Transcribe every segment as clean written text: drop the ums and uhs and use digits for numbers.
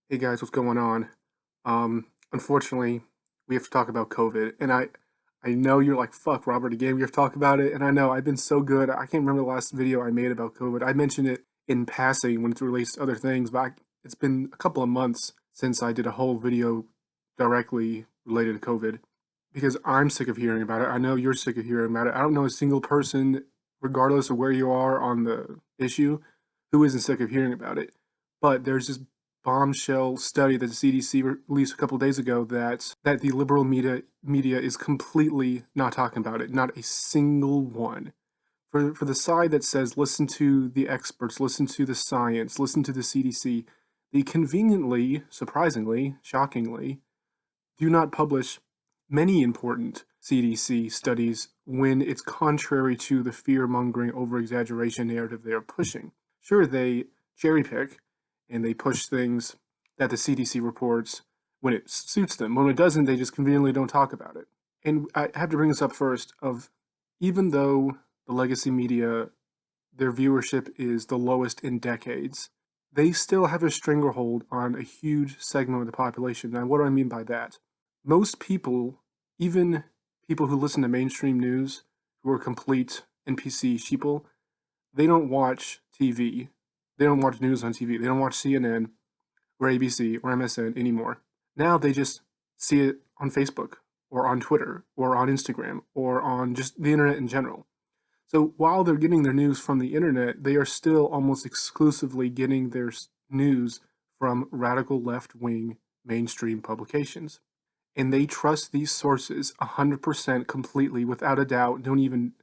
Hey guys, what's going on? Unfortunately, we have to talk about COVID, and I know you're like, fuck, Robert, again, we have to talk about it, and I know I've been so good. I can't remember the last video I made about COVID. I mentioned it in passing when it's released to other things, but it's been a couple of months since I did a whole video directly related to COVID because I'm sick of hearing about it. I know you're sick of hearing about it. I don't know a single person, regardless of where you are on the issue, who isn't sick of hearing about it. But there's this bombshell study that the CDC released a couple of days ago that the liberal media is completely not talking about it. Not a single one. For the side that says listen to the experts, listen to the science, listen to the CDC, they conveniently, surprisingly, shockingly, do not publish many important CDC studies when it's contrary to the fear-mongering over-exaggeration narrative they are pushing. Sure, they cherry pick and they push things that the CDC reports when it suits them. When it doesn't, they just conveniently don't talk about it. And I have to bring this up first of even though the legacy media, their viewership is the lowest in decades, they still have a stranglehold on a huge segment of the population. Now, what do I mean by that? Most people, even people who listen to mainstream news, who are complete NPC sheeple, they don't watch TV. They don't watch news on TV. They don't watch CNN or ABC or MSN anymore. Now they just see it on Facebook or on Twitter or on Instagram or on just the internet in general. So while they're getting their news from the internet, they are still almost exclusively getting their news from radical left-wing mainstream publications. And they trust these sources 100% completely without a doubt, don't even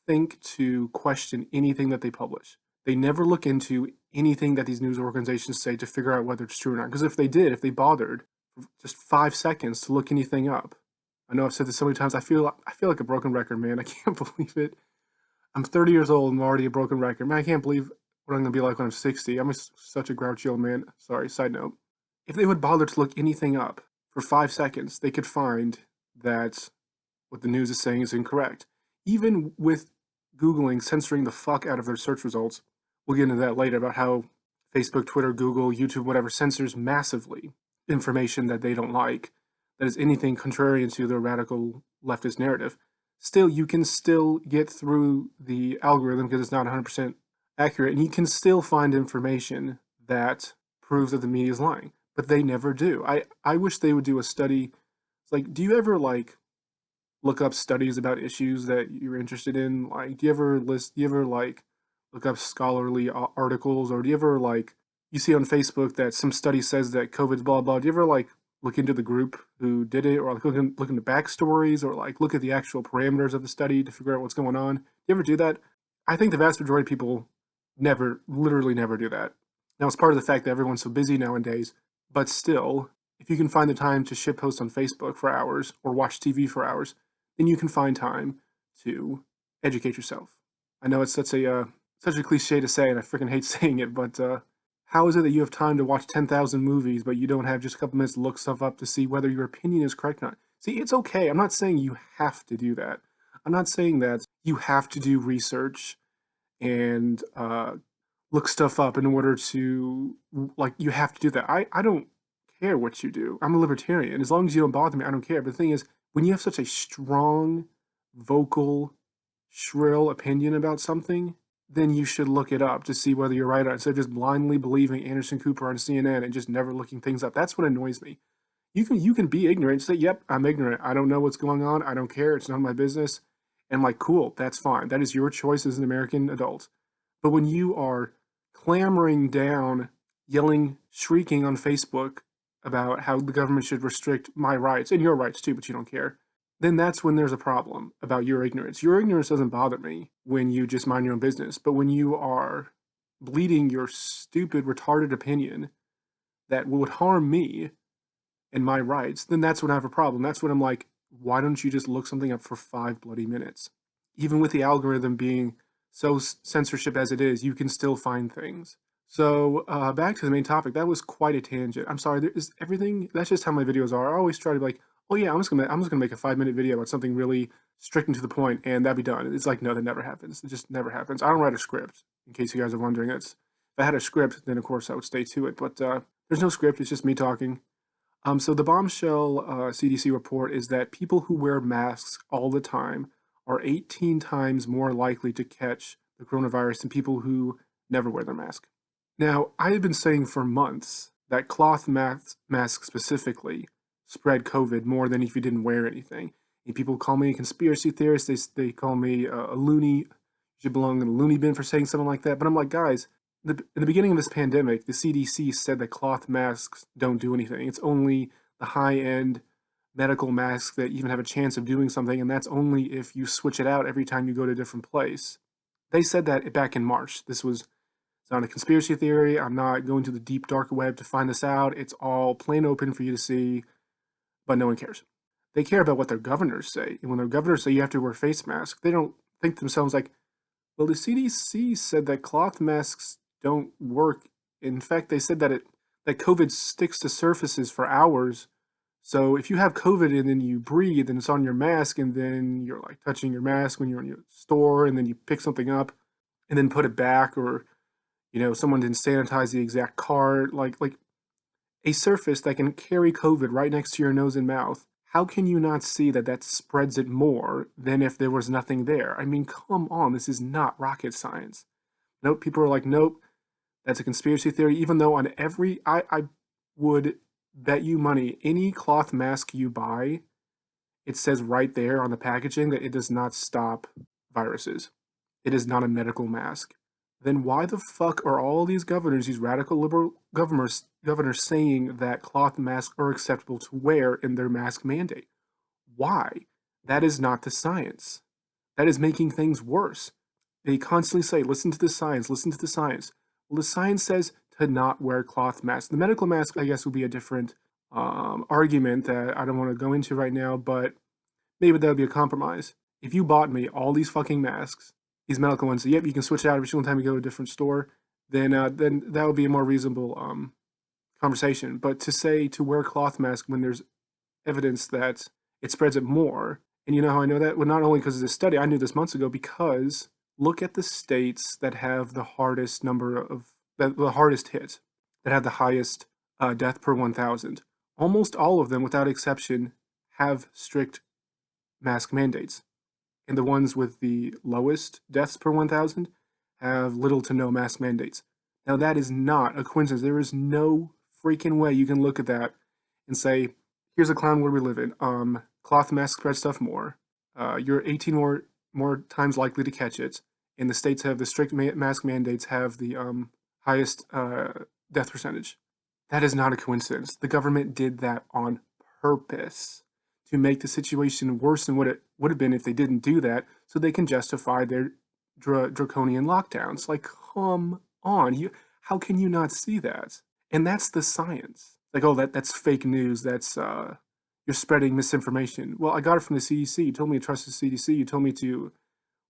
think to question anything that they publish. They never look into anything that these news organizations say to figure out whether it's true or not. Because if they did, if they bothered for just 5 seconds to look anything up, I know I've said this so many times, I feel like a broken record, man. I can't believe it. I'm 30 years old and I'm already a broken record. Man, I can't believe what I'm going to be like when I'm 60. I'm such a grouchy old man. Sorry, side note. If they would bother to look anything up for 5 seconds, they could find that what the news is saying is incorrect. Even with Googling censoring the fuck out of their search results, we'll get into that later about how Facebook, Twitter, Google, YouTube, whatever, censors massively information that they don't like, that is anything contrarian to their radical leftist narrative. Still, you can still get through the algorithm because it's not 100% accurate, and you can still find information that proves that the media is lying, but they never do. I wish they would do a study. It's like, do you ever like look up studies about issues that you're interested in? Like, do you ever like look up scholarly articles, or do you ever like you see on Facebook that some study says that COVID's blah blah? Do you ever like look into the group who did it, or like look into backstories, or like look at the actual parameters of the study to figure out what's going on? Do you ever do that? I think the vast majority of people never, literally never do that. Now it's part of the fact that everyone's so busy nowadays, but still, if you can find the time to shitpost on Facebook for hours or watch TV for hours, then you can find time to educate yourself. I know it's such a cliche to say, and I freaking hate saying it, but how is it that you have time to watch 10,000 movies, but you don't have just a couple minutes to look stuff up to see whether your opinion is correct or not? See, it's okay. I'm not saying you have to do that. I'm not saying that you have to do research and look stuff up in order to, like, you have to do that. I don't care what you do. I'm a libertarian. As long as you don't bother me, I don't care. But the thing is, when you have such a strong, vocal, shrill opinion about something, then you should look it up to see whether you're right or not, instead of just blindly believing Anderson Cooper on CNN and just never looking things up. That's what annoys me. You can be ignorant, say, yep, I'm ignorant. I don't know what's going on. I don't care. It's none of my business. And like, cool, that's fine. That is your choice as an American adult. But when you are clamoring down, yelling, shrieking on Facebook about how the government should restrict my rights, and your rights too, but you don't care, then that's when there's a problem about your ignorance. Your ignorance doesn't bother me when you just mind your own business, but when you are bleeding your stupid, retarded opinion that would harm me and my rights, then that's when I have a problem. That's when I'm like, why don't you just look something up for 5 bloody minutes? Even with the algorithm being so censorship as it is, you can still find things. So back to the main topic. That was quite a tangent. I'm sorry. There is everything. That's just how my videos are. I always try to be like, oh yeah, I'm just gonna make a 5 minute video about something really strict and to the point, and that'd be done. It's like, no, that never happens. It just never happens. I don't write a script. In case you guys are wondering, it's if I had a script, then of course I would stay to it. But There's no script, it's just me talking. So the bombshell CDC report is that people who wear masks all the time are 18 times more likely to catch the coronavirus than people who never wear their mask. Now, I have been saying for months that cloth masks specifically spread COVID more than if you didn't wear anything. And people call me a conspiracy theorist. They call me a loony. You should belong in a loony bin for saying something like that. But I'm like, guys, in the beginning of this pandemic, the CDC said that cloth masks don't do anything. It's only the high-end medical masks that even have a chance of doing something, and that's only if you switch it out every time you go to a different place. They said that back in March. It's not a conspiracy theory. I'm not going to the deep dark web to find this out. It's all plain open for you to see, but no one cares. They care about what their governors say. And when their governors say you have to wear face masks, they don't think to themselves like, well, the CDC said that cloth masks don't work. In fact, they said that COVID sticks to surfaces for hours. So if you have COVID and then you breathe and it's on your mask and then you're like touching your mask when you're in your store and then you pick something up and then put it back, or someone didn't sanitize the exact card, like a surface that can carry COVID right next to your nose and mouth. How can you not see that that spreads it more than if there was nothing there? I mean, come on, this is not rocket science. Nope, people are like, nope, that's a conspiracy theory, even though on I would bet you money, any cloth mask you buy, it says right there on the packaging that it does not stop viruses. It is not a medical mask. Then why the fuck are all these governors, these radical liberal governors saying that cloth masks are acceptable to wear in their mask mandate? Why? That is not the science. That is making things worse. They constantly say, listen to the science, listen to the science. Well, the science says to not wear cloth masks. The medical mask, I guess, would be a different argument that I don't want to go into right now, but maybe that would be a compromise. If you bought me all these fucking masks, these medical ones, yep, you can switch it out every single time you go to a different store, then that would be a more reasonable conversation. But to say to wear a cloth mask when there's evidence that it spreads it more, and you know how I know that? Well, not only because of this study, I knew this months ago, because look at the states that have the hardest the hardest hit, that have the highest death per 1,000. Almost all of them, without exception, have strict mask mandates. And the ones with the lowest deaths per 1,000 have little to no mask mandates. Now, that is not a coincidence. There is no freaking way you can look at that and say, here's a clown world we live in. Cloth masks spread stuff more. You're 18 more times likely to catch it. And the states have the strict mask mandates have the highest death percentage. That is not a coincidence. The government did that on purpose to make the situation worse than what it would have been if they didn't do that, so they can justify their draconian lockdowns. Like, come on, how can you not see that? And that's the science. Like, oh, that's fake news. That's you're spreading misinformation. Well, I got it from the CDC. You told me to trust the CDC. You told me to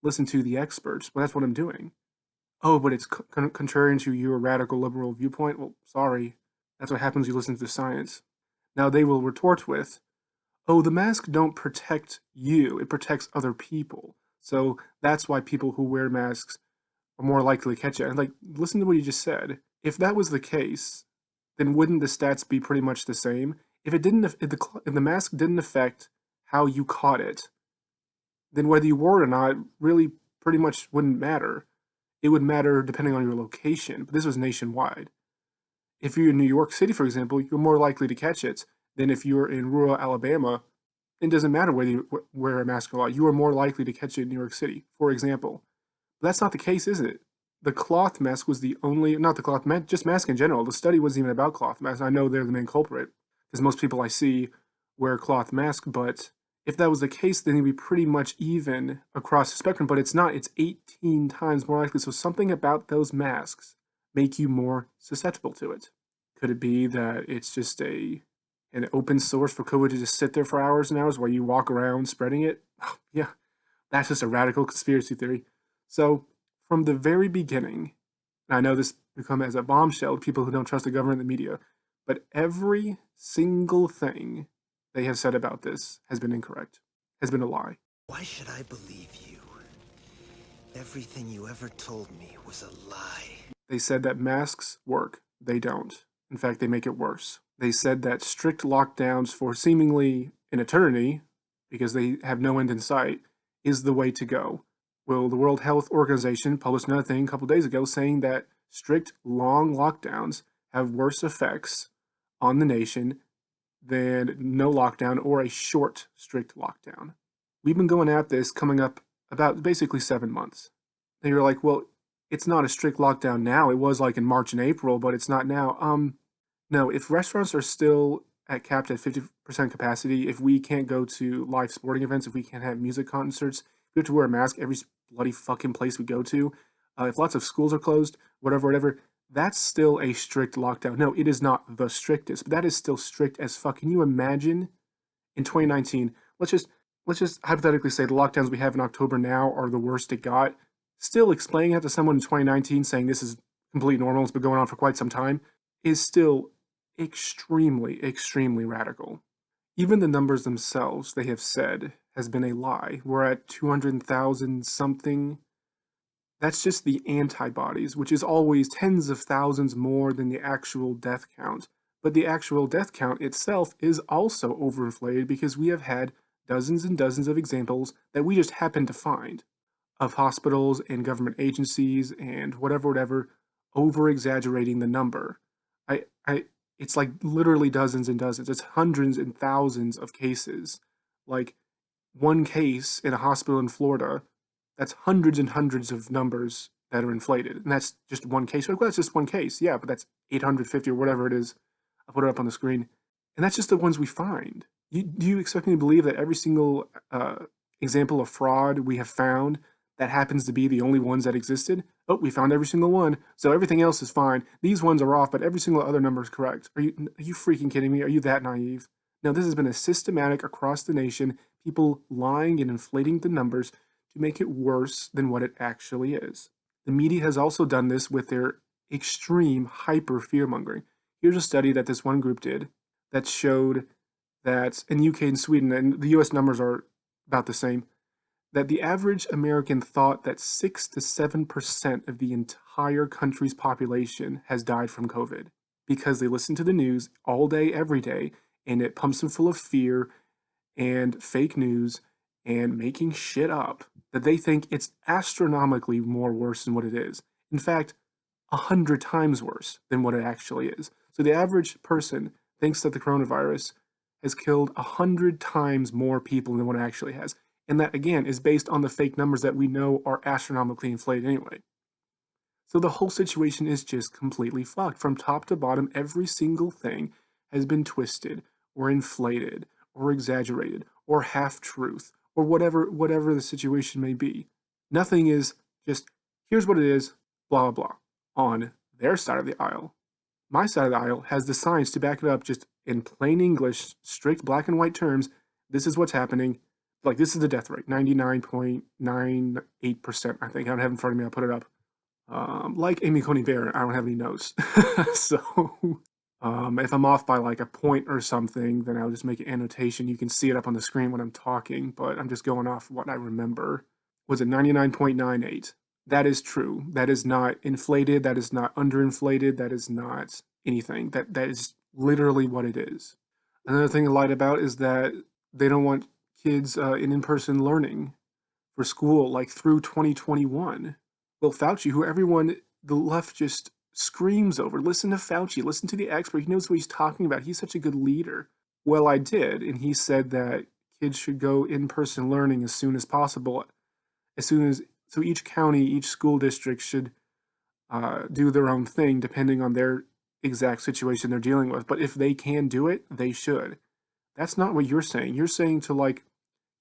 listen to the experts. Well, that's what I'm doing. Oh, but it's contrary to your radical liberal viewpoint. Well, sorry. That's what happens when you listen to the science. Now they will retort with, oh, the mask don't protect you, it protects other people. So that's why people who wear masks are more likely to catch it. And like, listen to what you just said. If that was the case, then wouldn't the stats be pretty much the same? If the mask didn't affect how you caught it, then whether you wore it or not really pretty much wouldn't matter. It would matter depending on your location, but this was nationwide. If you're in New York City, for example, you're more likely to catch it than if you're in rural Alabama. It doesn't matter whether you wear a mask or not. You are more likely to catch it in New York City, for example. But that's not the case, is it? The cloth mask was the only, not the cloth mask, just mask in general. The study wasn't even about cloth masks. I know they're the main culprit, because most people I see wear a cloth mask, but if that was the case, then it'd be pretty much even across the spectrum, but it's not. It's 18 times more likely. So something about those masks make you more susceptible to it. Could it be that it's just an open source for COVID to just sit there for hours and hours while you walk around spreading it? Yeah, that's just a radical conspiracy theory. So from the very beginning, and I know this become as a bombshell to people who don't trust the government and the media, but every single thing they have said about this has been incorrect, has been a lie. Why should I believe you? Everything you ever told me was a lie. They said that masks work. They don't. In fact, they make it worse. They said that strict lockdowns for seemingly an eternity, because they have no end in sight, is the way to go. Well, the World Health Organization published another thing a couple days ago saying that strict, long lockdowns have worse effects on the nation than no lockdown or a short, strict lockdown. We've been going at this coming up about basically 7 months. And you're like, well, it's not a strict lockdown now. It was like in March and April, but it's not now. No, if restaurants are still capped at 50% capacity, if we can't go to live sporting events, if we can't have music concerts, we have to wear a mask every bloody fucking place we go to, if lots of schools are closed, whatever, that's still a strict lockdown. No, it is not the strictest, but that is still strict as fuck. Can you imagine in 2019? Let's just hypothetically say the lockdowns we have in October now are the worst it got. Still explaining that to someone in 2019, saying this is completely normal, it's been going on for quite some time, is still extremely, extremely radical. Even the numbers themselves, they have said, has been a lie. We're at 200,000 something. That's just the antibodies, which is always tens of thousands more than the actual death count. But the actual death count itself is also overinflated because we have had dozens and dozens of examples that we just happen to find of hospitals and government agencies and whatever over exaggerating the number. I it's like literally dozens and dozens. It's hundreds and thousands of cases. Like one case in a hospital in Florida, that's hundreds and hundreds of numbers that are inflated. And that's just one case. Like, well, that's just one case. Yeah, but that's 850 or whatever it is. I'll put it up on the screen. And that's just the ones we find. Do you expect me to believe that every single example of fraud we have found that happens to be the only ones that existed? Oh, we found every single one, so everything else is fine. These ones are off, but every single other number is correct. Are you freaking kidding me? Are you that naive? No, this has been a systematic across the nation, people lying and inflating the numbers to make it worse than what it actually is. The media has also done this with their extreme hyper fear-mongering. Here's a study that this one group did that showed that in UK and Sweden, and the US numbers are about the same, that the average American thought that 6 to 7% of the entire country's population has died from COVID because they listen to the news all day, every day, and it pumps them full of fear and fake news and making shit up that they think it's astronomically more worse than what it is. In fact, 100 times worse than what it actually is. So the average person thinks that the coronavirus has killed 100 times more people than what it actually has. And that, again, is based on the fake numbers that we know are astronomically inflated anyway. So the whole situation is just completely fucked. From top to bottom, every single thing has been twisted or inflated or exaggerated or half-truth or whatever the situation may be. Nothing is just, here's what it is, blah, blah, blah, on their side of the aisle. My side of the aisle has the science to back it up just in plain English, strict black and white terms. This is what's happening. Like, this is the death rate, 99.98%, I think. I don't have it in front of me. I'll put it up. Like Amy Coney Barrett, I don't have any notes. So, if I'm off by like a point or something, then I'll just make an annotation. You can see it up on the screen when I'm talking, but I'm just going off what I remember. Was it 99.98? That is true. That is not inflated. That is not underinflated. That is not anything. That is literally what it is. Another thing I lied about is that they don't want kids in in-person learning for school like through 2021. Well, Fauci, who everyone, the left just screams over, listen to Fauci, listen to the expert, he knows what he's talking about, he's such a good leader. Well, I did, and he said that kids should go in-person learning as soon as possible, so each county, each school district should do their own thing depending on their exact situation they're dealing with. But if they can do it, they should. That's not what you're saying. You're saying to like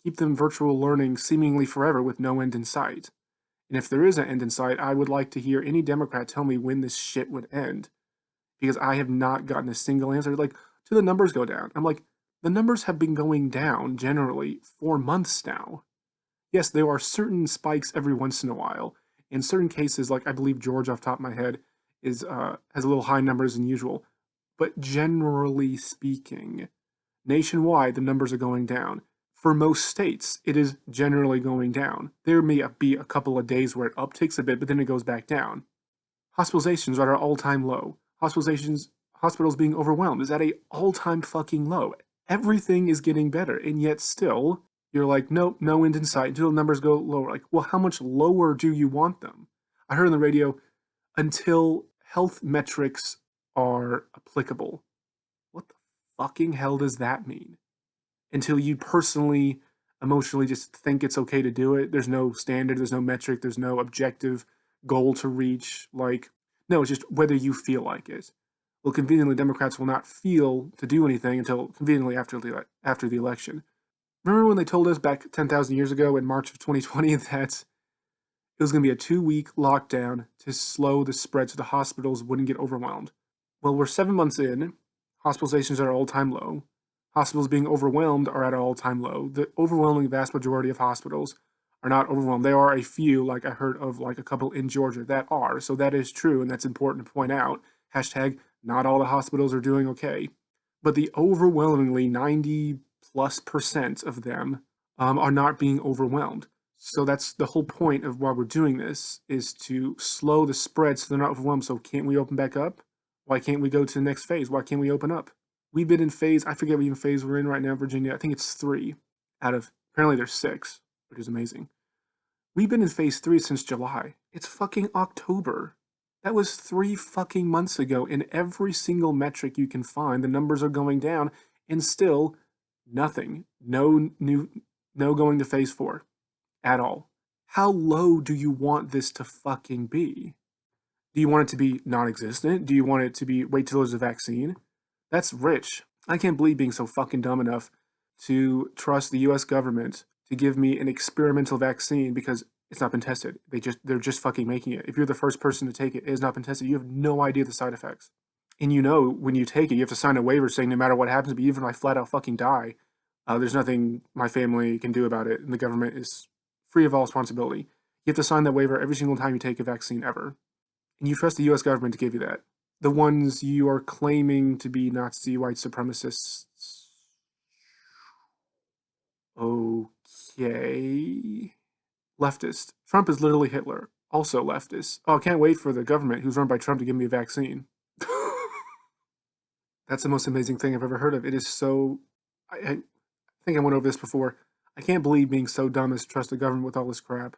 keep them virtual learning seemingly forever with no end in sight. And if there is an end in sight, I would like to hear any Democrat tell me when this shit would end. Because I have not gotten a single answer. Like, do the numbers go down? I'm like, the numbers have been going down generally for months now. Yes, there are certain spikes every once in a while. In certain cases, like I believe Georgia off the top of my head has a little high numbers than usual. But generally speaking, nationwide, the numbers are going down. For most states, it is generally going down. There may be a couple of days where it upticks a bit, but then it goes back down. Hospitalizations are at an all-time low. Hospitalizations hospitals being overwhelmed is at a all-time fucking low. Everything is getting better, and yet still, you're like, nope, no end in sight until the numbers go lower. Like, well, how much lower do you want them? I heard on the radio, until health metrics are applicable. What the fucking hell does that mean? Until you personally, emotionally just think it's okay to do it. There's no standard, there's no metric, there's no objective goal to reach. Like, no, it's just whether you feel like it. Well, conveniently, Democrats will not feel to do anything until conveniently after the election. Remember when they told us back 10,000 years ago in March of 2020 that it was going to be a 2-week lockdown to slow the spread so the hospitals wouldn't get overwhelmed? Well, we're 7 months in. Hospitalizations are at all-time low. Hospitals being overwhelmed are at an all-time low. The overwhelming vast majority of hospitals are not overwhelmed. There are a few, like I heard of like a couple in Georgia, that are. So that is true, and that's important to point out. Hashtag, not all the hospitals are doing okay. But the overwhelmingly 90+% of them are not being overwhelmed. So that's the whole point of why we're doing this, is to slow the spread so they're not overwhelmed. So can't we open back up? Why can't we go to the next phase? Why can't we open up? We've been in phase, I forget what even phase we're in right now, Virginia. I think it's 3 out of, apparently there's 6, which is amazing. We've been in phase 3 since July. It's fucking October. That was 3 fucking months ago. In every single metric you can find, the numbers are going down, and still nothing. No going to phase 4 at all. How low do you want this to fucking be? Do you want it to be non-existent? Do you want it to be wait till there's a vaccine? That's rich. I can't believe being so fucking dumb enough to trust the US government to give me an experimental vaccine because it's not been tested. They're just fucking making it. If you're the first person to take it, it has not been tested. You have no idea the side effects. And you know when you take it, you have to sign a waiver saying no matter what happens, but even if I flat out fucking die, there's nothing my family can do about it, and the government is free of all responsibility. You have to sign that waiver every single time you take a vaccine ever. And you trust the US government to give you that. The ones you are claiming to be Nazi white supremacists. Okay. Leftist. Trump is literally Hitler. Also leftist. Oh, I can't wait for the government who's run by Trump to give me a vaccine. That's the most amazing thing I've ever heard of. It is so. I think I went over this before. I can't believe being so dumb as to trust the government with all this crap.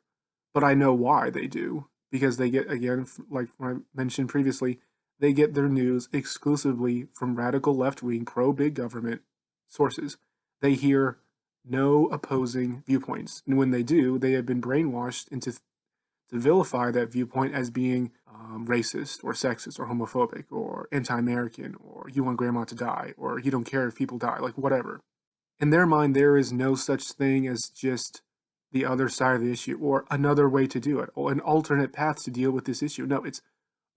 But I know why they do. Because they get, again, like I mentioned previously, they get their news exclusively from radical left-wing, pro-big government sources. They hear no opposing viewpoints. And when they do, they have been brainwashed into to vilify that viewpoint as being racist or sexist or homophobic or anti-American or you want grandma to die or you don't care if people die, like whatever. In their mind, there is no such thing as just the other side of the issue or another way to do it or an alternate path to deal with this issue. No, it's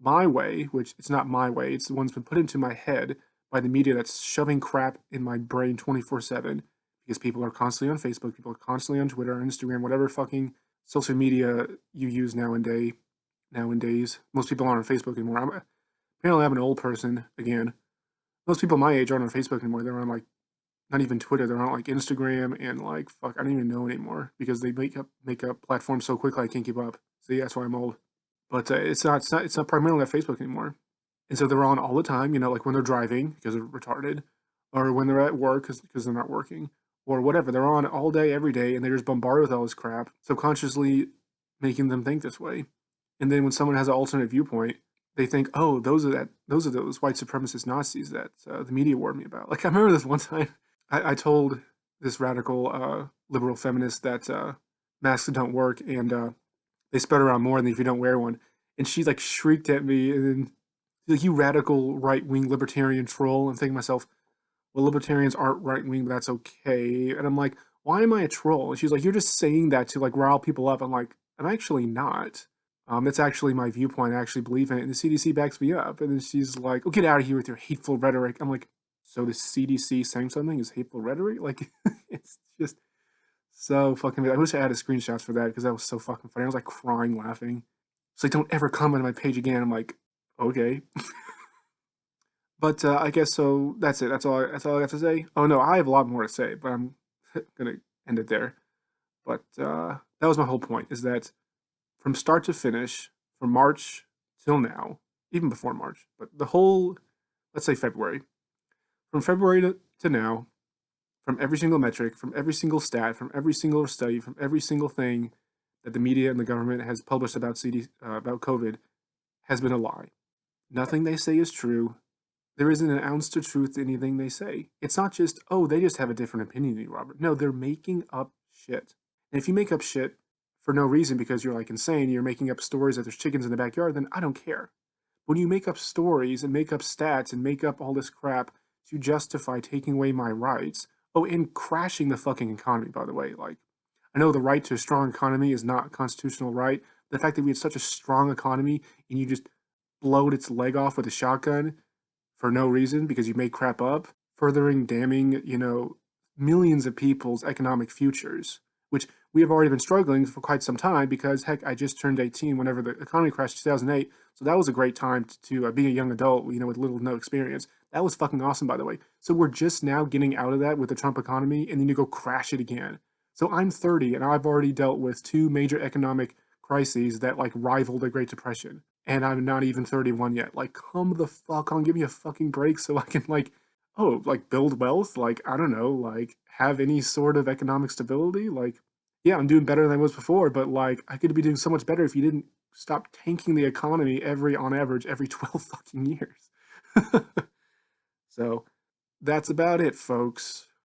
my way, which it's not my way. It's the one that's been put into my head by the media that's shoving crap in my brain 24/7 because people are constantly on Facebook, people are constantly on Twitter, Instagram, whatever fucking social media you use nowadays. Most people aren't on Facebook anymore. Apparently I'm an old person again. Most people my age aren't on Facebook anymore. They're on like not even Twitter. They're on like Instagram and like fuck, I don't even know anymore because they make up platforms so quickly I can't keep up. So yeah, that's why I'm old. But it's not primarily on Facebook anymore. And so they're on all the time. Like when they're driving because they're retarded, or when they're at work because they're not working, or whatever. They're on all day, every day, and they're just bombarded with all this crap, subconsciously making them think this way. And then when someone has an alternate viewpoint, they think, oh, those are those white supremacist Nazis that the media warned me about. Like I remember this one time, I told this radical liberal feminist that masks don't work and they spread around more than if you don't wear one. And she like shrieked at me and then like you radical right wing libertarian troll. I'm thinking to myself, well, libertarians aren't right wing, but that's okay. And I'm like, why am I a troll? And she's like, you're just saying that to like rile people up. I'm like, I'm actually not. That's actually my viewpoint. I actually believe in it, and the CDC backs me up. And then she's like, "Oh, get out of here with your hateful rhetoric." I'm like, "So the CDC saying something is hateful rhetoric?" Like, it's just so fucking. I wish I had a screenshots for that because that was so fucking funny. I was like crying, laughing. It's like, "Don't ever comment on my page again." I'm like, "Okay." But I guess so. That's it. That's all I have to say. Oh no, I have a lot more to say, but I'm gonna end it there. But that was my whole point. Is that from start to finish, from March till now, even before March, but the whole let's say February. From February to now, from every single metric, from every single stat, from every single study, from every single thing that the media and the government has published about about COVID has been a lie. Nothing they say is true. There isn't an ounce to truth to anything they say. It's not just, oh, they just have a different opinion than you, Robert. No, they're making up shit. And if you make up shit for no reason because you're like insane, you're making up stories that there's chickens in the backyard, then I don't care. When you make up stories and make up stats and make up all this crap to justify taking away my rights, oh, and crashing the fucking economy, by the way, like, I know the right to a strong economy is not a constitutional right. The fact that we had such a strong economy and you just blowed its leg off with a shotgun for no reason because you made crap up, furthering damning, millions of people's economic futures, which we have already been struggling for quite some time because, heck, I just turned 18 whenever the economy crashed in 2008. So that was a great time to be a young adult, with little to no experience. That was fucking awesome, by the way. So we're just now getting out of that with the Trump economy and then you go crash it again. So I'm 30 and I've already dealt with two major economic crises that like rival the Great Depression. And I'm not even 31 yet. Like, come the fuck on, give me a fucking break so I can build wealth, like, I don't know, like have any sort of economic stability. Like, yeah, I'm doing better than I was before, but like I could be doing so much better if you didn't stop tanking the economy on average every 12 fucking years. So that's about it, folks.